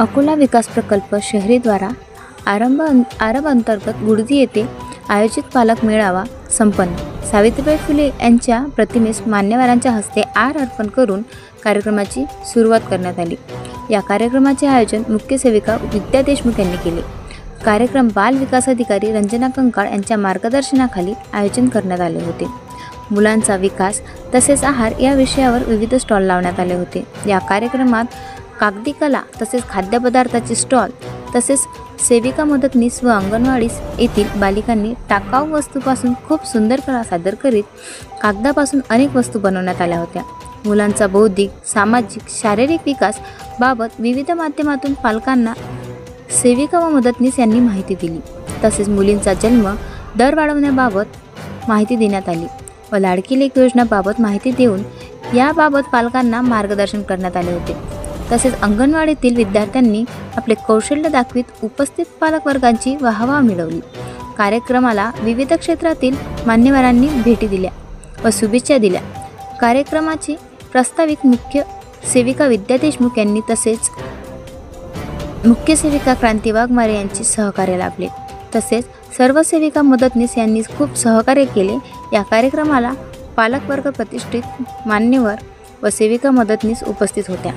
अकोला विकास प्रकल्प शहरीद्वारा आरंभ अंतर्गत गुडदी येथे आयोजित पालक मेळावा संपन्न। सावित्रीबाई फुले यांच्या प्रतिमेस मान्यवरांच्या हस्ते अर्पण करून कार्यक्रमाची सुरुवात करण्यात आली। या कार्यक्रमाचे आयोजन मुख्य सेविका विद्या देशमुख यांनी केले। कार्यक्रम बाल विकास अधिकारी रंजना कंकाळ यांच्या मार्गदर्शनाखाली आयोजन करण्यात आले होते। मुलांचा विकास तसेच आहार या विषयावर विविध स्टॉल लावण्यात आले होते। या कार्यक्रमात कागदी कला तसेच खाद्यपदार्थाचे स्टॉल तसेच सेविका मदतनीस व अंगणवाडी येथील बालिकांनी टाकाऊ वस्तूपासून खूप सुंदर कला सादर करीत कागदापासून अनेक वस्तू बनवण्यात आल्या होत्या। मुलांचा बौद्धिक, सामाजिक, शारीरिक विकास बाबत विविध माध्यमातून पालकांना सेविका व मदतनीस यांनी माहिती दिली। तसेच मुलींचा जन्म दर वाढवण्याबाबत माहिती देण्यात आली व लाडकी लेक योजनेबाबत माहिती देऊन याबाबत पालकांना मार्गदर्शन करण्यात आले होते। तसेच अंगणवाडीतील विद्यार्थ्यांनी आपले कौशल्य दाखवित उपस्थित पालकवर्गांची वाहवा मिळवली। कार्यक्रमाला विविध क्षेत्रातील मान्यवरांनी भेटी दिल्या व शुभेच्छा दिल्या। कार्यक्रमाची प्रास्ताविक मुख्य सेविका विद्या देशमुख यांनी तसेच मुख्य सेविका क्रांती वाघमारे यांचे सहकार्य लाभले। तसेच सर्व सेविका मदतनीस यांनी खूप सहकार्य केले। या कार्यक्रमाला पालकवर्ग, प्रतिष्ठित मान्यवर व सेविका मदतनीस उपस्थित होत्या।